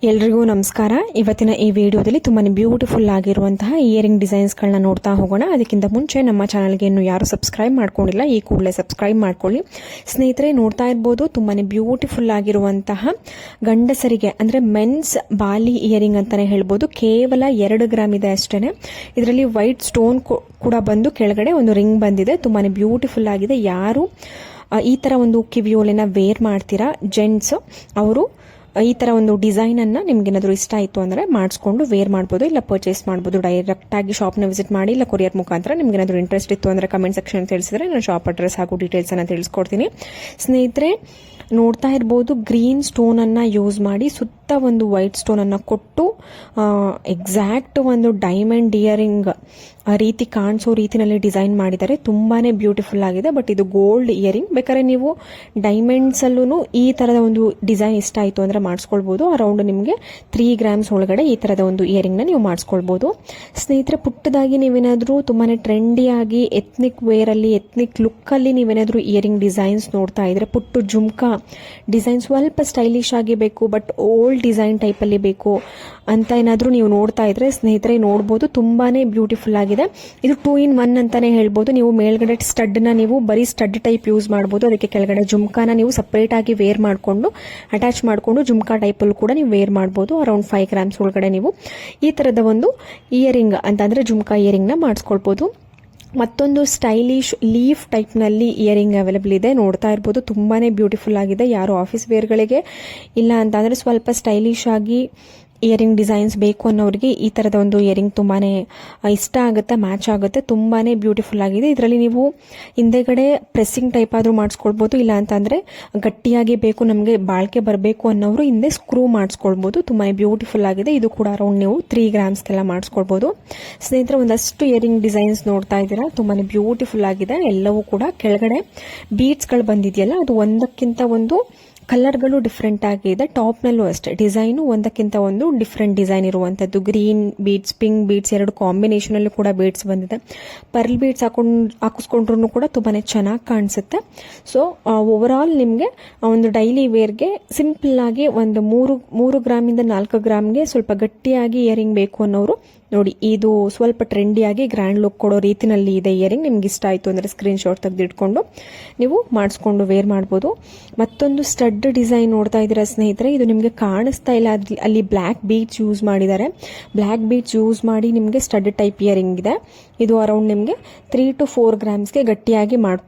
ಎಲ್ರಿಗೂ ನಮಸ್ಕಾರ. ಇವತ್ತಿನ ಈ ವಿಡಿಯೋದಲ್ಲಿ ತುಂಬಾನೇ ಬ್ಯೂಟಿಫುಲ್ ಆಗಿರುವಂತಹ ಇಯರಿಂಗ್ ಡಿಸೈನ್ಸ್ಗಳನ್ನ ನೋಡ್ತಾ ಹೋಗೋಣ. ಅದಕ್ಕಿಂತ ಮುಂಚೆ ನಮ್ಮ ಚಾನಲ್ಗೆ ಇನ್ನು ಯಾರು ಸಬ್ಸ್ಕ್ರೈಬ್ ಮಾಡ್ಕೊಂಡಿಲ್ಲ, ಈ ಕೂಡಲೇ ಸಬ್ಸ್ಕ್ರೈಬ್ ಮಾಡ್ಕೊಳ್ಳಿ. ಸ್ನೇಹಿತರೆ, ನೋಡ್ತಾ ಇರ್ಬೋದು ತುಂಬಾನೇ ಬ್ಯೂಟಿಫುಲ್ ಆಗಿರುವಂತಹ ಗಂಡಸರಿಗೆ ಅಂದ್ರೆ ಮೆನ್ಸ್ ಬಾಲಿ ಇಯರಿಂಗ್ ಅಂತಾನೆ ಹೇಳ್ಬೋದು. ಕೇವಲ 2 ಗ್ರಾಮ್ ಇದೆ ಅಷ್ಟೇನೆ. ಇದರಲ್ಲಿ ವೈಟ್ ಸ್ಟೋನ್ ಕೂಡ ಬಂದು ಕೆಳಗಡೆ ಒಂದು ರಿಂಗ್ ಬಂದಿದೆ. ತುಂಬಾನೇ ಬ್ಯೂಟಿಫುಲ್ ಆಗಿದೆ. ಯಾರು ಈ ತರ ಒಂದು ಕಿವಿಯೋಲೆನ ವೇರ್ ಮಾಡ್ತೀರಾ ಜೆಂಟ್ಸ್, ಅವರು ಈ ತರ ಒಂದು ಡಿಸೈನ್ ಅನ್ನ ನಿಮ್ಗೆ ಏನಾದ್ರು ಇಷ್ಟ ಆಯಿತು ಅಂದ್ರೆ ಮಾಡಿಸ್ಕೊಂಡು ವೇರ್ ಮಾಡ್ಬೋದು, ಇಲ್ಲ ಪರ್ಚೇಸ್ ಮಾಡ್ಬೋದು. ಡೈರೆಕ್ಟ್ ಆಗಿ ಶಾಪ್ನ ವಿಸಿಟ್ ಮಾಡಿ, ಇಲ್ಲ ಕೊರಿಯರ್ ಮುಖಾಂತರ ನಿಮ್ಗೆ ಏನಾದ್ರು ಇಂಟ್ರೆಸ್ಟ್ ಇತ್ತು ಅಂದ್ರೆ ಕಮೆಂಟ್ ಸೆಕ್ಷನ್ ತಿಳಿಸಿದ್ರೆ ನಾನು ಶಾಪ್ ಅಡ್ರೆಸ್ ಹಾಗೂ ಡೀಟೇಲ್ಸ್ ಅನ್ನ ತಿಳಿಸ್ಕೊಡ್ತೀನಿ. ಸ್ನೇಹಿತರೆ, ನೋಡ್ತಾ ಇರ್ಬೋದು ಗ್ರೀನ್ ಸ್ಟೋನ್ ಅನ್ನ ಯೂಸ್ ಮಾಡಿ ಸುತ್ತ ಒಂದು ವೈಟ್ ಸ್ಟೋನ್ ಅನ್ನ ಕೊಟ್ಟು ಎಕ್ಸಾಕ್ಟ್ ಒಂದು ಡೈಮಂಡ್ ಇಯರಿಂಗ್ ರೀತಿ ಕಾಣಿಸೋ ರೀತಿನಲ್ಲಿ ಡಿಸೈನ್ ಮಾಡಿದ್ದಾರೆ. ತುಂಬಾನೇ ಬ್ಯೂಟಿಫುಲ್ ಆಗಿದೆ. ಬಟ್ ಇದು ಗೋಲ್ಡ್ ಇಯರಿಂಗ್. ಬೇಕಾದ್ರೆ ನೀವು ಡೈಮಂಡ್ಸ್ ಅಲ್ಲೂ ಈ ತರದ ಒಂದು ಡಿಸೈನ್ ಇಷ್ಟ ಆಯಿತು ಅಂದ್ರೆ ಮಾಡಿಸ್ಕೊಳ್ಬಹುದು. ಅರೌಂಡ್ ನಿಮಗೆ 3 ಗ್ರಾಮ್ಸ್ ಒಳಗಡೆ ಈ ತರದ ಒಂದು ಇಯರಿಂಗ್ ನ ನೀವು ಮಾಡಿಸ್ಕೊಳ್ಬಹುದು. ಸ್ನೇಹಿತರೆ, ಪುಟ್ಟದಾಗಿ ನೀವೇನಾದ್ರೂ ತುಂಬಾನೇ ಟ್ರೆಂಡಿ ಆಗಿ ಎತ್ನಿಕ್ ವೇರ್ ಅಲ್ಲಿ, ಎತ್ನಿಕ್ ಲುಕ್ ಅಲ್ಲಿ ನೀವೇನಾದ್ರೂ ಇಯರಿಂಗ್ ಡಿಸೈನ್ಸ್ ನೋಡ್ತಾ ಇದ್ರೆ, ಪುಟ್ಟು ಜುಮ್ಕಾ ಡಿಸೈನ್ ಸ್ವಲ್ಪ ಸ್ಟೈಲಿಶ್ ಆಗಿ ಬೇಕು ಬಟ್ ಓಲ್ಡ್ ಡಿಸೈನ್ ಟೈಪ್ ಅಲ್ಲಿ ಬೇಕು ಅಂತ ಏನಾದ್ರೂ ನೀವು ನೋಡ್ತಾ ಇದ್ರೆ ಸ್ನೇಹಿತರೆ ನೋಡಬಹುದು. ತುಂಬಾನೇ ಬ್ಯೂಟಿಫುಲ್ ಆಗಿದೆ. ಇದು 2 in 1 ಅಂತಾನೆ ಹೇಳ್ಬೋದು. ನೀವು ಮೇಲ್ಗಡೆ ಸ್ಟಡ್ ನ ನೀವು ಬರೀ ಸ್ಟಡ್ ಟೈಪ್ ಯೂಸ್ ಮಾಡಬಹುದು. ಅದಕ್ಕೆ ಕೆಳಗಡೆ ಜುಮ್ಕಾನ ನೀವು ಸಪರೇಟ್ ಆಗಿ ವೇರ್ ಮಾಡಿಕೊಂಡು ಅಟ್ಯಾಚ್ ಮಾಡಿಕೊಂಡು ಜುಮ್ಕಾ ಟೈಪ್ ಅಲ್ಲಿ ಕೂಡ ನೀವು ವೇರ್ ಮಾಡಬಹುದು. ಅರೌಂಡ್ 5 ಗ್ರಾಮ್ಸ್ ಒಳಗಡೆ ನೀವು ಈ ತರದ ಒಂದು ಇಯರಿಂಗ್ ಅಂತಂದ್ರೆ ಜುಮ್ಕಾ ಇಯರಿಂಗ್ ನ ಮಾಡಿಸ್ಕೊಳ್ಬಹುದು. ಮತ್ತೊಂದು ಸ್ಟೈಲಿಶ್ ಲೀಫ್ ಟೈಪ್ ನಲ್ಲಿ ಇಯರಿಂಗ್ ಅವೈಲೇಬಲ್ ಇದೆ. ನೋಡ್ತಾ ಇರ್ಬೋದು ತುಂಬಾನೇ ಬ್ಯೂಟಿಫುಲ್ ಆಗಿದೆ. ಯಾರು ಆಫೀಸ್ ವೇರ್ ಗಳಿಗೆ ಇಲ್ಲ ಅಂತ ಅಂದ್ರೆ ಸ್ವಲ್ಪ ಸ್ಟೈಲಿಶ್ ಆಗಿ ಇಯರಿಂಗ್ ಡಿಸೈನ್ಸ್ ಬೇಕು ಅನ್ನೋರಿಗೆ ಈ ತರದ ಒಂದು ಇಯರಿಂಗ್ ತುಂಬಾನೇ ಇಷ್ಟ ಆಗುತ್ತೆ, ಮ್ಯಾಚ್ ಆಗುತ್ತೆ. ತುಂಬಾನೇ ಬ್ಯೂಟಿಫುಲ್ ಆಗಿದೆ. ಇದರಲ್ಲಿ ನೀವು ಹಿಂದೆಗಡೆ ಪ್ರೆಸ್ಸಿಂಗ್ ಟೈಪ್ ಆದ್ರೂ ಮಾಡಿಸ್ಕೊಳ್ಬಹುದು, ಇಲ್ಲ ಅಂತ ಅಂದ್ರೆ ಗಟ್ಟಿಯಾಗಿ ಬೇಕು ನಮಗೆ ಬಾಳ್ಕೆ ಬರಬೇಕು ಅನ್ನೋರು ಹಿಂದೆ ಸ್ಕ್ರೂ ಮಾಡಿಸ್ಕೊಳ್ಬಹುದು. ತುಂಬಾನೇ ಬ್ಯೂಟಿಫುಲ್ ಆಗಿದೆ. ಇದು ಕೂಡ ಅರೌಂಡ್ ನೀವು 3 ಗ್ರಾಮ್ಸ್ಗೆಲ್ಲ ಮಾಡಿಸ್ಕೊಳ್ಬಹುದು. ಸ್ನೇಹಿತರೆ, ಒಂದಷ್ಟು ಇಯರಿಂಗ್ ಡಿಸೈನ್ಸ್ ನೋಡ್ತಾ ಇದ್ದೀರಾ. ತುಂಬಾನೇ ಬ್ಯೂಟಿಫುಲ್ ಆಗಿದೆ. ಎಲ್ಲವೂ ಕೂಡ ಕೆಳಗಡೆ ಬೀಡ್ಸ್ ಗಳು ಬಂದಿದೆಯಲ್ಲ, ಅದು ಒಂದಕ್ಕಿಂತ ಒಂದು ಕಲರ್ಗಳು ಡಿಫ್ರೆಂಟ್ ಆಗಿದೆ. ಟಾಪ್ ನಲ್ಲೂ ಅಷ್ಟೇ ಡಿಸೈನ್ ಒಂದಕ್ಕಿಂತ ಒಂದು ಡಿಫ್ರೆಂಟ್ ಡಿಸೈನ್ ಇರುವಂತದ್ದು. Green beads, pink beads 2 combination ಅಲ್ಲಿ ಕೂಡ ಬೀಡ್ಸ್ ಬಂದಿದೆ. ಪರ್ಲ್ ಬೀಡ್ಸ್ ಹಾಕಿಸ್ಕೊಂಡ್ರು ಕೂಡ ತುಂಬಾನೇ ಚೆನ್ನಾಗಿ ಕಾಣಿಸುತ್ತೆ. ಸೊ ಓವರ್ ಆಲ್ ನಿಮ್ಗೆ ಒಂದು ಡೈಲಿ ವೇರ್ಗೆ ಸಿಂಪಲ್ ಆಗಿ ಒಂದು 3 ಗ್ರಾಮಿಂದ 4 ಗ್ರಾಮ್ಗೆ ಸ್ವಲ್ಪ ಗಟ್ಟಿಯಾಗಿ ಇಯರಿಂಗ್ ಬೇಕು ಅನ್ನೋರು ನೋಡಿ, ಇದು ಸ್ವಲ್ಪ ಟ್ರೆಂಡಿಯಾಗಿ ಗ್ರ್ಯಾಂಡ್ ಲುಕ್ ಕೊಡೋ ರೀತಿನಲ್ಲಿ ಇದೆ ಇಯರಿಂಗ್. ನಿಮ್ಗೆ ಇಷ್ಟ ಆಯಿತು ಅಂದರೆ ಸ್ಕ್ರೀನ್ ಶಾಟ್ ತೆಗೆದಿಟ್ಕೊಂಡು ನೀವು ಮಾಡಿಸ್ಕೊಂಡು ವೇರ್ ಮಾಡ್ಬೋದು. ಮತ್ತೊಂದು ಸ್ಟಡ್ ಡಿಸೈನ್ ನೋಡ್ತಾ ಇದ್ದೀರಾ ಸ್ನೇಹಿತರೆ. ಇದು ನಿಮಗೆ ಕಾಣಿಸ್ತಾ ಇಲ್ಲ, ಅಲ್ಲಿ ಬ್ಲ್ಯಾಕ್ ಬೀಡ್ಸ್ ಯೂಸ್ ಮಾಡಿದ್ದಾರೆ. ಬ್ಲ್ಯಾಕ್ ಬೀಡ್ಸ್ ಯೂಸ್ ಮಾಡಿ ನಿಮಗೆ ಸ್ಟಡ್ ಟೈಪ್ ಇಯರಿಂಗ್ ಇದೆ. ಇದು ಅರೌಂಡ್ ನಿಮಗೆ 3 to 4 ಗ್ರಾಮ್ಸ್ಗೆ ಗಟ್ಟಿಯಾಗಿ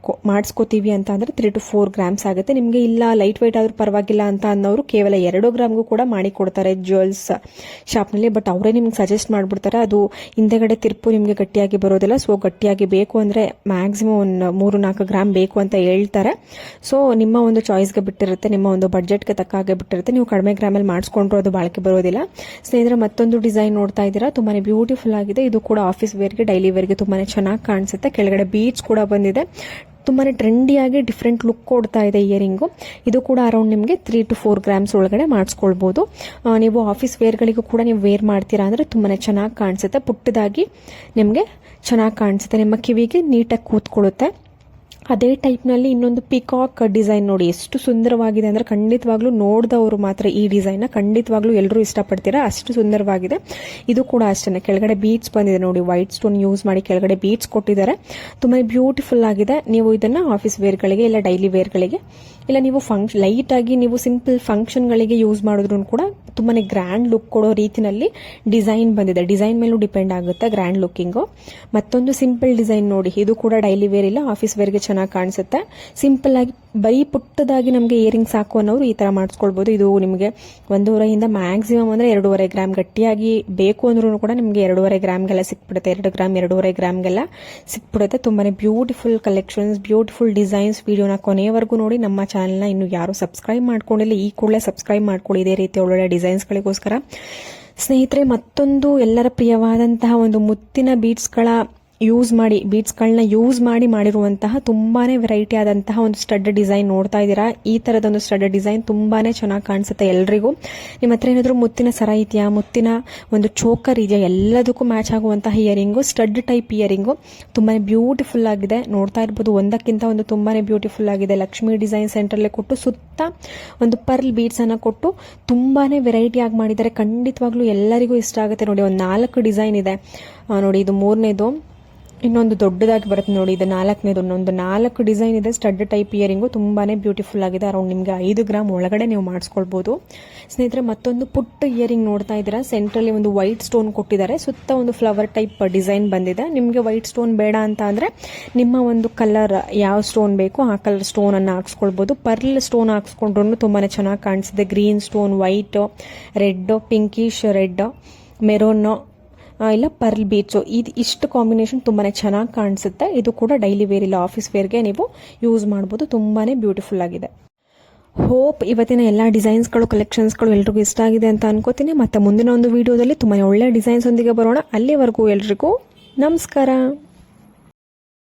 ಮಾಡಿಸ್ಕೋತೀವಿ ಅಂತ ಅಂದ್ರೆ 3 to 4 ಗ್ರಾಮ್ಸ್ ಆಗುತ್ತೆ. ನಿಮಗೆ ಇಲ್ಲ ಲೈಟ್ ವೆಯ್ಟ್ ಆದ್ರೂ ಪರವಾಗಿಲ್ಲ ಅಂತ ಅನ್ನೋರು ಕೇವಲ 2 ಗ್ರಾಮ್ಗೂ ಕೂಡ ಮಾಡಿ ಕೊಡ್ತಾರೆ ಜ್ಯುವೆಲ್ಸ್ ಶಾಪ್ನಲ್ಲಿ. ಬಟ್ ಅವರೇ ನಿಮ್ಗೆ ಸಜೆಸ್ಟ್ ಮಾಡ್ಬಿಡ್ತಾರೆ, ಅದು ಹಿಂದೆಗಡೆ ತಿರುಪು ನಿಮಗೆ ಗಟ್ಟಿಯಾಗಿ ಬರೋದಿಲ್ಲ. ಸೊ ಗಟ್ಟಿಯಾಗಿ ಬೇಕು ಅಂದ್ರೆ ಮ್ಯಾಕ್ಸಿಮಮ್ ಒಂದು 3-4 ಗ್ರಾಮ್ ಬೇಕು ಅಂತ ಹೇಳ್ತಾರೆ. ಸೊ ನಿಮ್ಮ ಒಂದು ಚಾಯ್ಸ್ಗೆ ಬಿಟ್ಟಿರುತ್ತೆ, ನಿಮ್ಮ ಒಂದು ಬಡ್ಜೆಟ್ಗೆ ತಕ್ಕ ಹಾಗೆ ಬಿಟ್ಟಿರುತ್ತೆ. ನೀವು ಕಡಿಮೆ ಗ್ರಾಮಲ್ಲಿ ಮಾಡಿಸ್ಕೊಂಡ್ರು ಅದು ಬಾಳಿಕೆ ಬರೋದಿಲ್ಲ. ಸ್ನೇಹಿತರೆ, ಮತ್ತೊಂದು ಡಿಸೈನ್ ನೋಡ್ತಾ ಇದ್ದೀರಾ. ತುಂಬಾನೇ ಬ್ಯೂಟಿಫುಲ್ ಆಗಿದೆ. ಇದು ಕೂಡ ಆಫೀಸ್ ವೇರ್ಗೆ, ಡೈಲಿ ವೇರ್ಗೆ ತುಂಬಾನೇ ಚೆನ್ನಾಗಿ ಕಾಣಿಸುತ್ತೆ. ಕೆಳಗಡೆ ಬೀಡ್ಸ್ ಕೂಡ ಬಂದಿದೆ. ತುಂಬಾನೇ ಟ್ರೆಂಡಿಯಾಗಿ ಡಿಫ್ರೆಂಟ್ ಲುಕ್ ಕೊಡ್ತಾ ಇದೆ ಇಯರಿಂಗು. ಇದು ಕೂಡ ಅರೌಂಡ್ ನಿಮಗೆ 3 to 4 ಗ್ರಾಮ್ಸ್ ಒಳಗಡೆ ಮಾಡಿಸ್ಕೊಳ್ಬಹುದು. ನೀವು ಆಫೀಸ್ ವೇರ್ಗಳಿಗೂ ಕೂಡ ನೀವು ವೇರ್ ಮಾಡ್ತೀರಾ ಅಂದ್ರೆ ತುಂಬಾನೇ ಚೆನ್ನಾಗಿ ಕಾಣಿಸುತ್ತೆ. ಪುಟ್ಟದಾಗಿ ನಿಮಗೆ ಚೆನ್ನಾಗಿ ಕಾಣಿಸುತ್ತೆ, ನಿಮ್ಮ ಕಿವಿಗೆ ನೀಟಾಗಿ ಕೂತ್ಕೊಳ್ಳುತ್ತೆ. ಅದೇ ಟೈಪ್ನಲ್ಲಿ ಇನ್ನೊಂದು ಪಿಕಾಕ್ ಡಿಸೈನ್ ನೋಡಿ, ಎಷ್ಟು ಸುಂದರವಾಗಿದೆ ಅಂದ್ರೆ ಖಂಡಿತವಾಗ್ಲೂ ನೋಡಿದವರು ಮಾತ್ರ ಈ ಡಿಸೈನ್ ಖಂಡಿತವಾಗ್ಲೂ ಎಲ್ಲರೂ ಇಷ್ಟಪಡ್ತೀರಾ, ಅಷ್ಟು ಸುಂದರವಾಗಿದೆ. ಇದು ಕೂಡ ಅಷ್ಟೇ, ಕೆಳಗಡೆ ಬೀಡ್ಸ್ ಬಂದಿದೆ ನೋಡಿ, ವೈಟ್ ಸ್ಟೋನ್ ಯೂಸ್ ಮಾಡಿ ಕೆಳಗಡೆ ಬೀಡ್ಸ್ ಕೊಟ್ಟಿದ್ದಾರೆ. ತುಂಬಾ ಬ್ಯೂಟಿಫುಲ್ ಆಗಿದೆ. ನೀವು ಇದನ್ನ ಆಫೀಸ್ ವೇರ್ಗಳಿಗೆ ಇಲ್ಲ ಡೈಲಿ ವೇರ್ಗಳಿಗೆ ಇಲ್ಲ ನೀವು ಲೈಟ್ ಆಗಿ ನೀವು ಸಿಂಪಲ್ ಫಂಕ್ಷನ್ಗಳಿಗೆ ಯೂಸ್ ಮಾಡಿದ್ರು ಕೂಡ ತುಂಬಾನೇ ಗ್ರ್ಯಾಂಡ್ ಲುಕ್ ಕೊಡೋ ರೀತಿನಲ್ಲಿ ಡಿಸೈನ್ ಬಂದಿದೆ. ಡಿಸೈನ್ ಮೇಲೂ ಡಿಪೆಂಡ್ ಆಗುತ್ತೆ ಗ್ರ್ಯಾಂಡ್ ಲುಕ್ಕಿಂಗು. ಮತ್ತೊಂದು ಸಿಂಪಲ್ ಡಿಸೈನ್ ನೋಡಿ, ಇದು ಕೂಡ ಡೈಲಿ ವೇರ್ ಇಲ್ಲ ಆಫೀಸ್ ವೇರ್ಗೆ ಚೆನ್ನಾಗಿ ಕಾಣಿಸುತ್ತೆ. ಸಿಂಪಲ್ ಆಗಿ ಬರೀ ಪುಟ್ಟದಾಗಿ ನಮಗೆ ಇಯರಿಂಗ್ ಸಾಕು ಅನ್ನೋರು ಈ ತರ ಮಾಡಿಸ್ಕೊಳ್ಬಹುದು. ಇದು ನಿಮಗೆ 1.5 ಮ್ಯಾಕ್ಸಿಮಮ್ ಅಂದ್ರೆ 2.5 ಗ್ರಾಮ್ ಗಟ್ಟಿಯಾಗಿ ಬೇಕು ಅಂದ್ರೂ ಕೂಡ ನಿಮಗೆ 2.5 ಗ್ರಾಮ್ಗೆಲ್ಲ ಸಿಕ್ಬಿಡುತ್ತೆ. 2 ಗ್ರಾಮ್ 2.5 ಗ್ರಾಮ್ಗೆಲ್ಲ ಸಿಕ್ಬಿಡುತ್ತೆ. ತುಂಬಾನೇ ಬ್ಯೂಟಿಫುಲ್ ಕಲೆಕ್ಷನ್ಸ್, ಬ್ಯೂಟಿಫುಲ್ ಡಿಸೈನ್ಸ್. ವಿಡಿಯೋನ ಕೊನೆಯವರೆಗೂ ನೋಡಿ. ನಮ್ಮ ಚಾನೆಲ್ನ ಇನ್ನು ಯಾರು ಸಬ್ಸ್ಕ್ರೈಬ್ ಮಾಡ್ಕೊಂಡಿಲ್ಲ, ಈ ಕೂಡಲೇ ಸಬ್ಸ್ಕ್ರೈಬ್ ಮಾಡ್ಕೊಳ್ಳಿ ಇದೇ ರೀತಿ ಒಳ್ಳೊಳ್ಳೆ ಡಿಸೈನ್ಸ್ಗಳಿಗೋಸ್ಕರ. ಸ್ನೇಹಿತರೆ, ಮತ್ತೊಂದು ಎಲ್ಲರ ಪ್ರಿಯವಾದಂತಹ ಒಂದು ಮುತ್ತಿನ ಬೀಡ್ಸ್ಗಳ ಯೂಸ್ ಮಾಡಿ ಬೀಡ್ಸ್ಗಳನ್ನ ಯೂಸ್ ಮಾಡಿರುವಂತಹ ತುಂಬಾನೇ ವೆರೈಟಿ ಆದಂತಹ ಒಂದು ಸ್ಟಡ್ ಡಿಸೈನ್ ನೋಡ್ತಾ ಇದ್ದೀರಾ. ಈ ತರದೊಂದು ಸ್ಟಡ್ ಡಿಸೈನ್ ತುಂಬಾನೇ ಚೆನ್ನಾಗಿ ಕಾಣಿಸುತ್ತೆ ಎಲ್ರಿಗೂ. ನಿಮ್ಮ ಹತ್ರ ಏನಾದರೂ ಮುತ್ತಿನ ಸರ ಇದೆಯಾ, ಮುತ್ತಿನ ಒಂದು ಚೋಕರ್ ಇದೆಯಾ, ಎಲ್ಲದಕ್ಕೂ ಮ್ಯಾಚ್ ಆಗುವಂತಹ ಇಯರಿಂಗು, ಸ್ಟಡ್ ಟೈಪ್ ಇಯರಿಂಗು ತುಂಬಾನೇ ಬ್ಯೂಟಿಫುಲ್ ಆಗಿದೆ. ನೋಡ್ತಾ ಇರ್ಬೋದು, ಒಂದಕ್ಕಿಂತ ಒಂದು ತುಂಬಾನೇ ಬ್ಯೂಟಿಫುಲ್ ಆಗಿದೆ. ಲಕ್ಷ್ಮಿ ಡಿಸೈನ್ ಸೆಂಟರ್ಲೆ ಕೊಟ್ಟು ಸುತ್ತ ಒಂದು ಪರ್ಲ್ ಬೀಡ್ಸ್ ಅನ್ನ ಕೊಟ್ಟು ತುಂಬಾನೇ ವೆರೈಟಿ ಆಗಿ ಮಾಡಿದ್ದಾರೆ. ಖಂಡಿತವಾಗ್ಲೂ ಎಲ್ಲರಿಗೂ ಇಷ್ಟ ಆಗುತ್ತೆ. ನೋಡಿ, ಒಂದು 4 ಡಿಸೈನ್ ಇದೆ ನೋಡಿ. ಇದು 3ನೇದು, ಇನ್ನೊಂದು ದೊಡ್ಡದಾಗಿ ಬರುತ್ತೆ ನೋಡಿ, ಇದು 4ನೇದು. ಒಂದು 4 ಡಿಸೈನ್ ಇದೆ. ಸ್ಟಡ್ ಟೈಪ್ ಇಯರಿಂಗು ತುಂಬಾನೇ ಬ್ಯೂಟಿಫುಲ್ ಆಗಿದೆ. ಅರೌಂಡ್ ನಿಮಗೆ 5 ಗ್ರಾಮ್ ಒಳಗಡೆ ನೀವು ಮಾಡಿಸ್ಕೊಳ್ಬಹುದು. ಸ್ನೇಹಿತರೆ, ಮತ್ತೊಂದು ಪುಟ್ಟ ಇಯರಿಂಗ್ ನೋಡ್ತಾ ಇದ್ದೀರಾ. ಸೆಂಟ್ರಲ್ಲಿ ಒಂದು ವೈಟ್ ಸ್ಟೋನ್ ಕೊಟ್ಟಿದ್ದಾರೆ, ಸುತ್ತ ಒಂದು ಫ್ಲವರ್ ಟೈಪ್ ಡಿಸೈನ್ ಬಂದಿದೆ. ನಿಮಗೆ ವೈಟ್ ಸ್ಟೋನ್ ಬೇಡ ಅಂತ ಅಂದ್ರೆ ನಿಮ್ಮ ಒಂದು ಕಲರ್ ಯಾವ ಸ್ಟೋನ್ ಬೇಕು ಆ ಕಲರ್ ಸ್ಟೋನ್ ಅನ್ನು ಹಾಕ್ಸ್ಕೊಳ್ಬಹುದು. ಪರ್ಲ್ ಸ್ಟೋನ್ ಹಾಕ್ಸ್ಕೊಂಡ್ರು ತುಂಬಾನೇ ಚೆನ್ನಾಗಿ ಕಾಣಿಸಿದೆ. Green stone, white, red, pinkish red, maroon ಇಲ್ಲ ಪರ್ಲ್ ಬೀಡ್ಸು, ಇಷ್ಟು ಕಾಂಬಿನೇಷನ್ ತುಂಬಾನೇ ಚೆನ್ನಾಗಿ ಕಾಣಿಸುತ್ತೆ. ಇದು ಕೂಡ ಡೈಲಿ ವೇರ್ ಇಲ್ಲ ಆಫೀಸ್ ವೇರ್ಗೆ ನೀವು ಯೂಸ್ ಮಾಡ್ಬೋದು. ತುಂಬಾನೇ ಬ್ಯೂಟಿಫುಲ್ ಆಗಿದೆ. ಹೋಪ್ ಇವತ್ತಿನ ಎಲ್ಲ ಡಿಸೈನ್ಸ್ಗಳು, ಕಲೆಕ್ಷನ್ಸ್ಗಳು ಎಲ್ರಿಗೂ ಇಷ್ಟ ಆಗಿದೆ ಅಂತ ಅನ್ಕೋತೀನಿ. ಮತ್ತೆ ಮುಂದಿನ ಒಂದು ವಿಡಿಯೋದಲ್ಲಿ ತುಂಬಾ ಒಳ್ಳೆ ಡಿಸೈನ್ಸ್ ಒಂದಿಗೆ ಬರೋಣ. ಅಲ್ಲಿವರೆಗೂ ಎಲ್ರಿಗೂ ನಮಸ್ಕಾರ.